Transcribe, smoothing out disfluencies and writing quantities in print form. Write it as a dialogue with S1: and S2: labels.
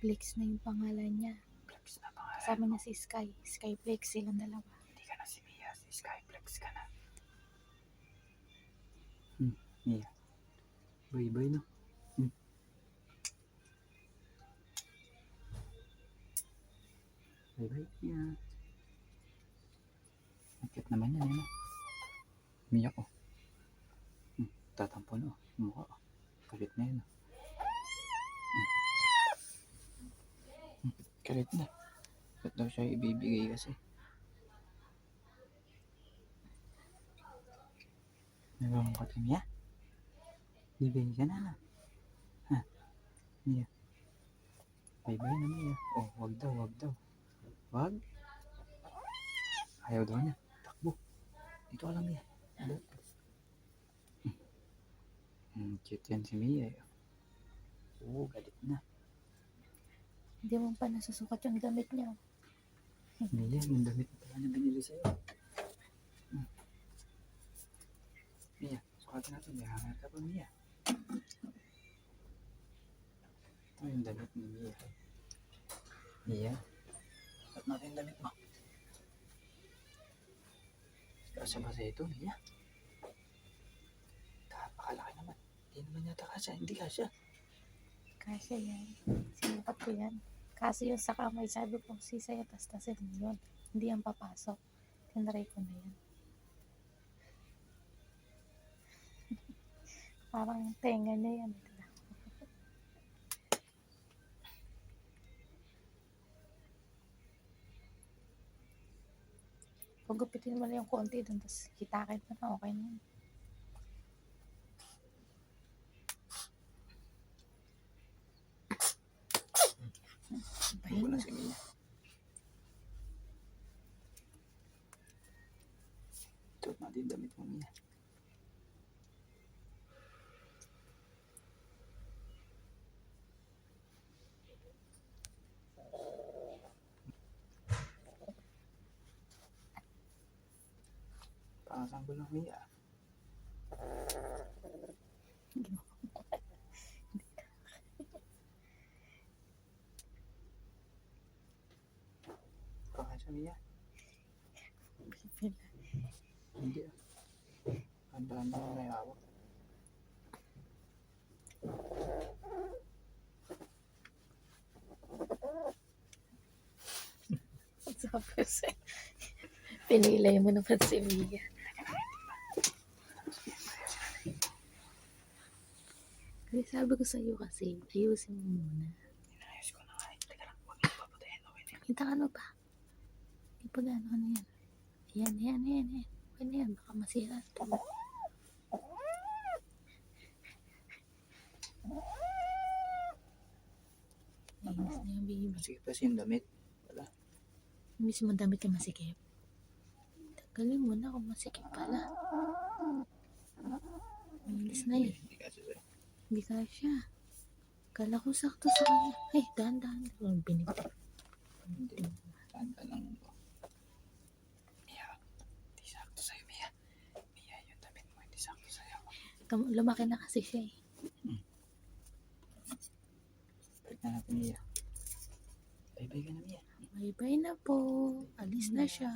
S1: Flex na yung pangalan niya.
S2: Flex na pangalan.
S1: Kasama niya si Sky. Skyflex silang dalawa.
S2: Hindi ka na si Mia, si Skyflex ka na. Mia. Bye-bye na. Bye-bye, Mia. Akit naman yan, ano? Mia ko. Tatampo na, mukha. Kalit na yan. Kalit na. Ba't daw siya ibibigay kasi? Nagawang ka kay Mia? Bibigay ka na, na. Ha? Mia. Bye-bye na, Mia. Oh, wag daw, wag daw. Wag? Ayaw daw niya. Takbo. Dito ka lang, Mia. Cute yan si Mia. Oo, galit na.
S1: Hindi mo pa nasusukat yung damit niya.
S2: Mia, yung damit pala na binili sa'yo. Mia, sukatin natin. May hanger ka pa, Mia. Ito yung damit ni Mia. Mia, sukat natin yung damit mo. Kasya ba sa ito, Mia? Napakalaki naman. Hindi naman yata kasya. Hindi kasya.
S1: Kasya yan. Sinukat ko yan. Kasi yung sa kamay, sabi ko, sisaya tastasin mo yun. Hindi yan papasok. Tinry ko na yan. Parang tenga niya yan. Pagupitin mo na yung konti doon, tapos hitakin mo na, okay na yun.
S2: Bahin na si Mia. Ito natin yung damit mo, Mia. Pangasanggo lang, Mia. Pakasya, Mia. Hindi ah. Handa-handa mo na yawak.
S1: Tapos, pinilay mo naman si Mia. Kasi sabi ko sa'yo kasi, ayusin mo muna.
S2: Inayos ko na nga. Teka lang, huwag yung papatayin. Okay na yun.
S1: Kita ka ano pa? Hindi pa gano'n ano yan. Ayan. Okay na yan, baka masira ito. Inis na yung baby.
S2: Masikip kasi yung damit. Wala.
S1: Mismo damit ka masikip. Tanggalin mo na kung masikip pala. Inis na yun.
S2: Hindi kasi sa'yo.
S1: Hindi kasya. Kala ko sakto sa kanya. Ay, dahan-dahan. Binigay.
S2: Hindi. Tanda lang mo. Mia, hindi sakto sa'yo, Mia. Mia, yung damit mo hindi sakto sa'yo.
S1: Lumaki na kasi siya eh.
S2: Balik na natin, Mia. Bye-bye ka na, Mia.
S1: Bye-bye na po. Alis na siya.